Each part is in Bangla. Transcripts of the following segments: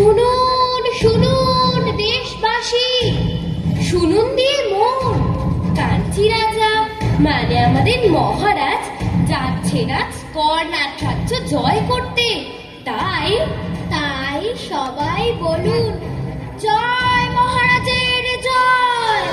শুনুন শুনুন দেশবাসী, শুনুন দিয়ে মন। কাঞ্চি রাজা মানে আমাদের মহারাজ যাচ্ছেন আজ কর্ণাট রাজ্য জয় করতে। তাই তাই সবাই বলুন জয় মহারাজের জয়,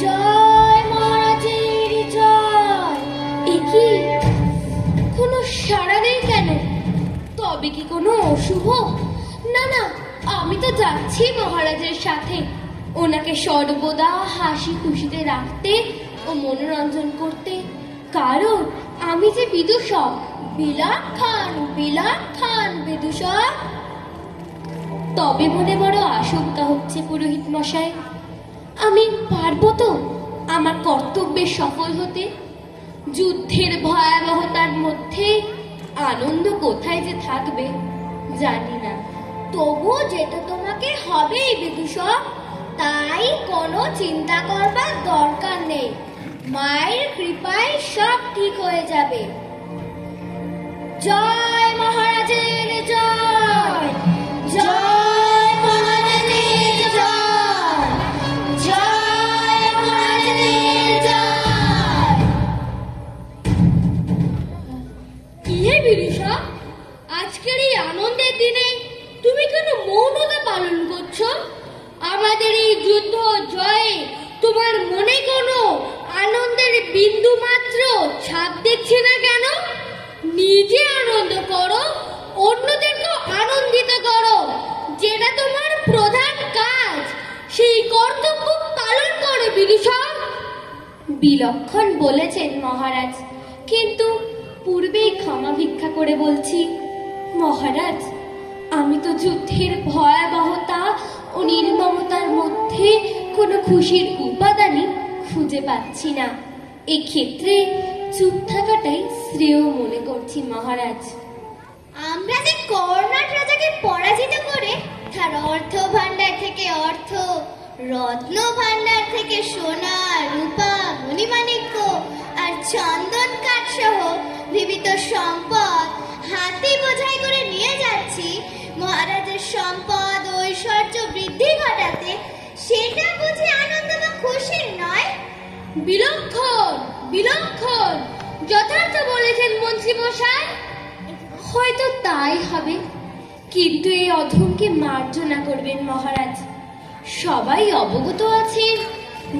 জয় মহারাজের জয়। এ কি, কোনো সাড়া নেই কেন? তবে কি কোনো অশুভ? না না, আমি তো যাচ্ছি মহারাজের সাথে, ওনাকে সর্বদা হাসি খুশিতে রাখতে ও মনোরঞ্জন করতে। কারণ আমি যে বিদূষক, বিলাট খান বিদূষক। তবে মনে বড় আশঙ্কা হচ্ছে পুরোহিত মশাই, আমি পারবো তো আমার কর্তব্যে সফল হতে? যুদ্ধের ভয়াবহতার মধ্যে আনন্দ কোথায় যে থাকবে জানি না। তবু যেতে তোমাকে হবেই বিদূষক, তাই কোনো চিন্তা করবার দরকার নেই। মায়ের কৃপায় সব ঠিক হয়ে যাবে। জয় মহারাজের জয়, জয় মহারাজের জয়, জয় মহারাজের জয়। কি হে বিদূষক, আজকের এই আনন্দের দিনে তুমি কেন মৌনতা পালন করছো? আমাদের এই যুদ্ধ জয়ে তোমার মনে কোনো আনন্দের বিন্দু মাত্র ছাপ দেখছি না কেন? নিজে আনন্দ করো, অন্যদেরকেও আনন্দিত করো, যেটা তোমার প্রধান কাজ। সেই কর্তব্য পালন করো বিদূষক। বিলক্ষণ বলেছেন মহারাজ, কিন্তু পূর্বেই ক্ষমা ভিক্ষা করে বলছি মহারাজ, আমি তো যুদ্ধের ভয়াবহতা ও নির্মমতার মধ্যে কোনো খুশির উপাদানই খুঁজে পাচ্ছি না। এক্ষেত্রে চুপ থাকাটাই শ্রেয় মনে করছি মহারাজ। আমরা যে কর্ণাট রাজাকে পরাজিত করে তার অর্থ ভান্ডার থেকে অর্থ, রত্ন ভান্ডার থেকে সোনা রূপা মণিমাণিক্য আর চন্দন কাঠ সহ বিবিধ সম্পদ হাতি বোঝাই করে নিয়ে যাচ্ছি মহারাজের সম্পদ ঐশ্বর্য বৃদ্ধি ঘটাতে, সেটা বুঝি আনন্দ বা খুশির নয়? বিলক্ষণ বিলক্ষণ যথার্থ বলেছেন মন্ত্রী মশাই। হয়তো তাই হবে, কিন্তু এই অধমকে মার্জনা করবেন মহারাজ। সবাই অবগত আছেন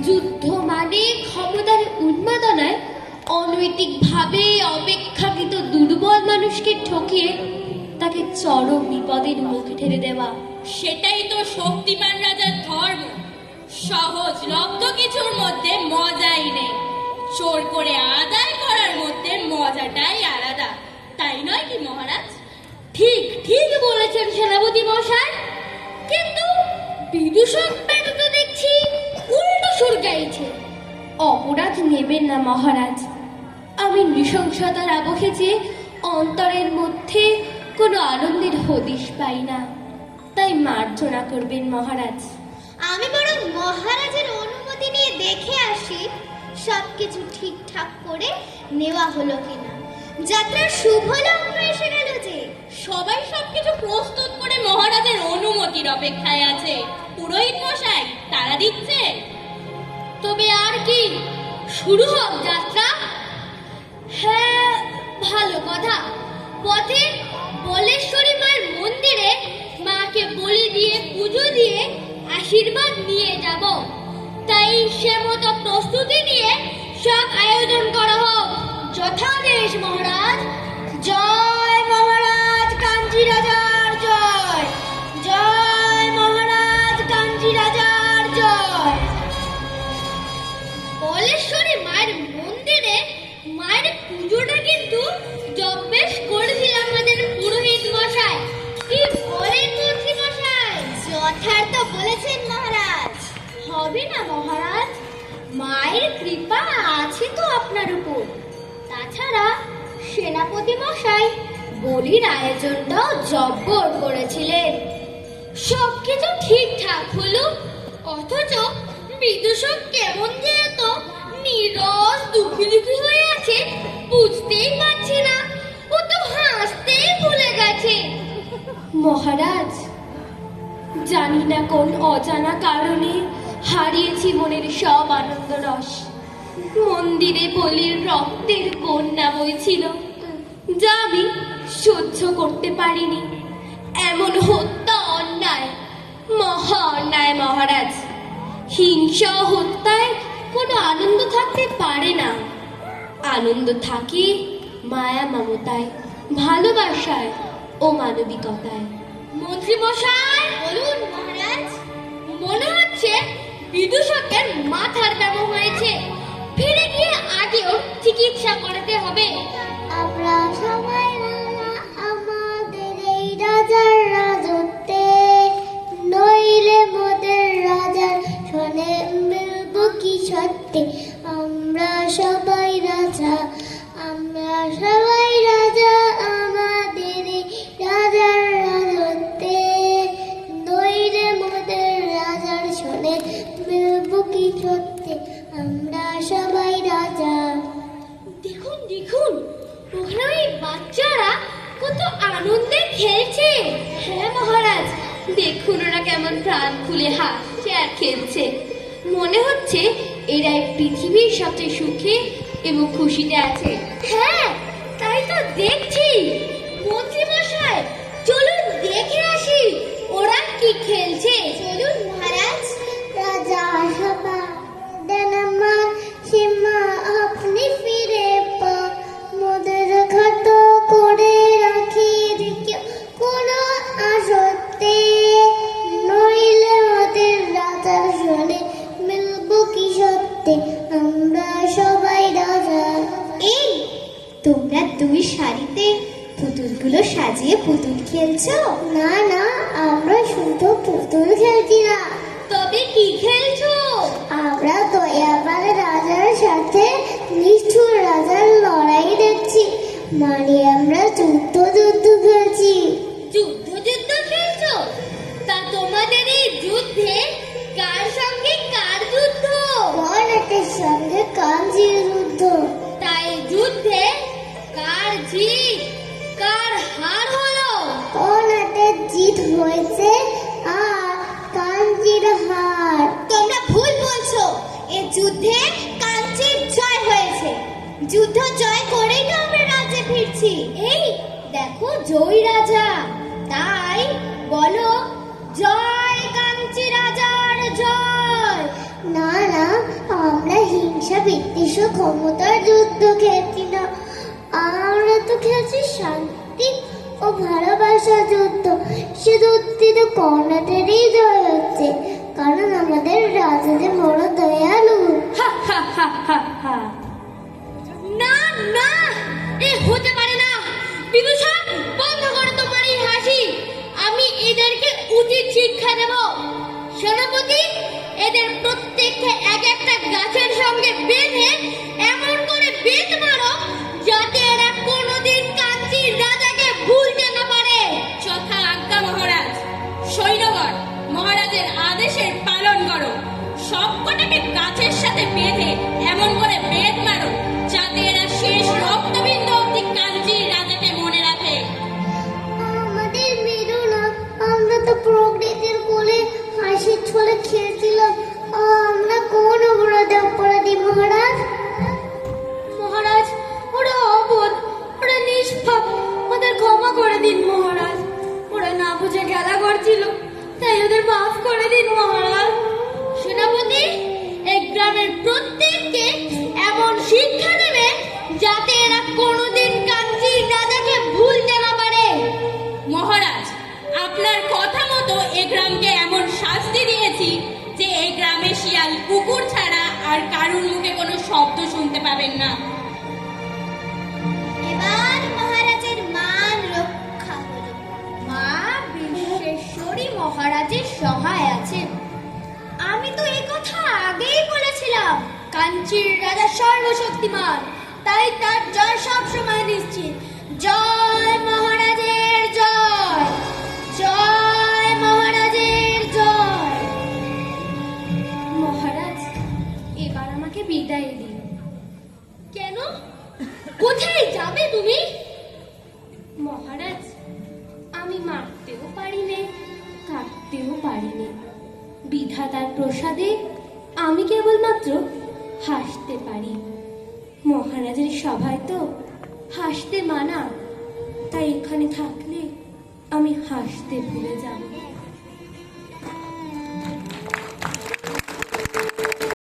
যুদ্ধ মানে ক্ষমতার উন্মাদনায় অনৈতিকভাবে অপেক্ষাকৃত দুর্বল মানুষকে ঠকিয়ে তাকে চরম বিপদের মুখে ঠেলে দেওয়া। সেটাই তো শক্তিমান রাজার ধর্ম। সহজ লব্ধ কিছুর মধ্যে মজাই নেই, চোর করে আদায় করার মধ্যে মজাটাই আলাদা, তাই নয় কি মহারাজ? ঠিক ঠিক বলেছেন সেনাপতি মশাই, কিন্তু বিদূষক ব্যাটা তো দেখছি উল্টো সুর গাইছে। অপরাধ নেবেন না মহারাজ, আমি নৃশংসতার আবহে যে অন্তরের মধ্যে কোনো আনন্দের হদিশ পাই না, তাই মার্জনা করবেন মহারাজ। আমি বরং মহারাজের অনুমতি নিয়ে দেখে আসি সবকিছু ঠিকঠাক করে নেওয়া হলো কিনা। যাত্রার শুভ লগ্ন এসে গেল যে। সবাই সবকিছু প্রস্তুত করে মহারাজের অনুমতির অপেক্ষায় আছে। পুরোহিত মশাই তারা দিচ্ছে। তবে আর কি, শুরু হোক যাত্রা। হ্যাঁ, ভালো কথা। পথে বলেশ্বরী মায়ের মন্দিরে মাকে বলি দিয়ে পুজো দিয়ে আশীর্বাদ নিয়ে যাব, তাই সে মতো প্রস্তুতি নিয়ে সব আয়োজন করা হোক। যথাদেশ মহারাজ। জয় মহারাজ কাঞ্চি রাজার জয়, জয় মহারাজ কাঞ্চি রাজার জয়। বলেশ্বরী মায়ের মন্দিরে মায়ের পুজোটা কিন্তু বেশ করেছিলাম আমাদের পুরোহিত মশাই। কি বলেন মন্ত্রী মশাই? যথার্থ বলেছেন মহারাজ। হবে না মহারাজ, মায়ের কৃপা আছে তো আপনার উপর। তাছাড়া সেনাপতি মশাই বলির আয়োজনটাও জব্বর করেছিলেন। সবকিছু ঠিকঠাক হলো, অথচ বিদূষক কেমন যে এত নীরস দুঃখী দুঃখী হয়ে আছে বুঝতেই পারছি না। ও তো হাসতেই ভুলে গেছে। মহারাজ, জানি না কোন অজানা কারণে হারিয়েছি মনের সব আনন্দ রস। মন্দিরে বলির রক্তের বন্যা বইছিল, যা আমি সহ্য করতে পারিনি। এমন হত্যা অন্যায়, মহা অন্যায় মহারাজ। হিংসা ও হত্যায় কোনো আনন্দ থাকতে পারে না। আনন্দ থাকে মায়া মমতায়, ভালোবাসায় ও মানবিকতায়। মন্ত্রী মশাই, বলুন মহারাজ। মনে হচ্ছে বিদূষকের মাথার ব্যামো হয়েছে। ফিরে গিয়ে আগে ওর চিকিৎসা করাতে হবে। আমরা সবাই রাজা, আমাদের এই রাজার রাজত্বে, নইলে মোদের রাজার শোনে মিলব কি সত্যি। আমরা সবাই রাজা, আমরা সবাই রাজা, আমাদের এই রাজার রাজত্বে, নইলে মোদের রাজার শোনে মিলব কি সত্যি। আমরা সবাই রাজা। দেখুন দেখুন, ওখানে ওই বাচ্চারা কত আনন্দে খেলছে। হ্যাঁ মহারাজ, দেখুন ওরা কেমন প্রাণ খুলে হাসছে আর খেলছে। মনে হচ্ছে এরাই পৃথিবীর সবচেয়ে সুখে এবং খুশিতে আছে। হ্যাঁ, তাই তো দেখছি। মন্ত্রী মশাই, চলুন দেখে আসি ওরা কি খেলছে। চলুন মহারাজ। রাজা সভা দেন আমার সীমা আপনি ফিরে পা, মোদের খাত করে রাখি রেখে কোনো আসতে, নইলে মোদের রাজা শোনে মিলব কি সত্যি। আমরা সবাই রাজা। এই তোমরা দুই সারিতে পুতুলগুলো সাজিয়ে পুতুল খেলছো? না না, আমরা শুধু পুতুল খেলছি না। তবে কি খেলছো? আমরা দয়াবান রাজার সাথে নিষ্ঠুর রাজার লড়াই দেখছি, মানে আমরা যুদ্ধ খেলছি। যুদ্ধ খেলছো? তা তোমাদের এই যুদ্ধে কার সঙ্গে কার যুদ্ধ? কর্ণাটের সঙ্গে কাঞ্চির যুদ্ধ। তাই যুদ্ধে কার জিত কার হার হলো? কর্ণাটের জিত হয়েছে আর কাঞ্চির হার। তোমরা ভুল বলছো, এ যুদ্ধে কাঞ্চির জয় হয়েছে। যুদ্ধ জয় করেই তো আমরা রাজ্যে ফিরছি। এই দেখো জয় রাজা, তাই বলো জয় কাঞ্চি রাজার জয়। না না, আমরা হিংসা বিদ্বেষ ও ক্ষমতার যুদ্ধ খেলছি না, আমরা তো খেলছি শান্তি ও ভালোবাসার যুদ্ধ। সে যুদ্ধে তো কর্ণাটেরই জয় হচ্ছে, কারণ আমাদের রাজাদের বড় দয়ালু। হা হা হা হা হা। না না, এ হতে পারে না। বিদূষক, বন্ধ করো তোমার এই হাসি। আমি এদেরকে উচিত শিক্ষা দেব। সেনাপতি, এদের প্রত্যেককে এক একটা গাছের সঙ্গে বেঁধে এমন করে বেত মারো যাতে এরা কোনোদিন কাঞ্চির রাজাকে ভুলতে না পারে। যথা আজ্ঞা মহারাজ। সৈন্যগণ, মহারাজের আদেশের পালন করো। সবকটাকে গাছের সাথে বেঁধে এমন করে বেত মারো যাতে এরা শেষ রক্তবিন্দু অব্দি কাঞ্চির রাজাকে মনে রাখে। আমাদের মেরো না, আমরা তো প্রকৃতির কোলে হাসির ছলে খেলছিলাম। আমরা কোন অপরাধী মহারাজ? মহারাজ, ওরা অবোধ, ওরা নিষ্পাপ, ওদের ক্ষমা করে দিন মহারাজ। ওরা না বুঝে খেলা করছিল, তাই ওদের মাফ করে দিন মহারাজ। সেনাপতি, এই গ্রামের প্রত্যেককে এমন শিক্ষা দেবে যাতে এরা কোনোদিন কাঞ্চির রাজাকে ভুলতে না পারে। মহারাজ, আপনার কথা মতো এ গ্রামকে এমন শাস্তি দিয়েছি যে এই গ্রামে শিয়াল কুকুর ছাড়া আর কারুর মুখে কোনো শব্দ শুনতে পাবেন না। এবার মহারাজের মান রক্ষা হলো। মা বিশ্বেশ্বরী মহারাজের সহায় আছেন। আমি তো এই কথা আগেই বলেছিলাম। কাঞ্চির রাজা সর্বশক্তিমান, তাই তার জয় সব সময় নিশ্চিত। জয় মহারাজের জয়, জয় মহারাজের জয়। মহারাজ, এবার আমাকে বিদায় দিন। কেন? কোথায় যাবে তুমি? মহারাজ, আমি মারতেও পারি বিধাতার প্রসাদে আমি কেবলমাত্র হাসতে পারি। মহারাজের সভায় তো হাসতে মানা, তাই এখানে থাকলে আমি হাসতে ভুলে যাব।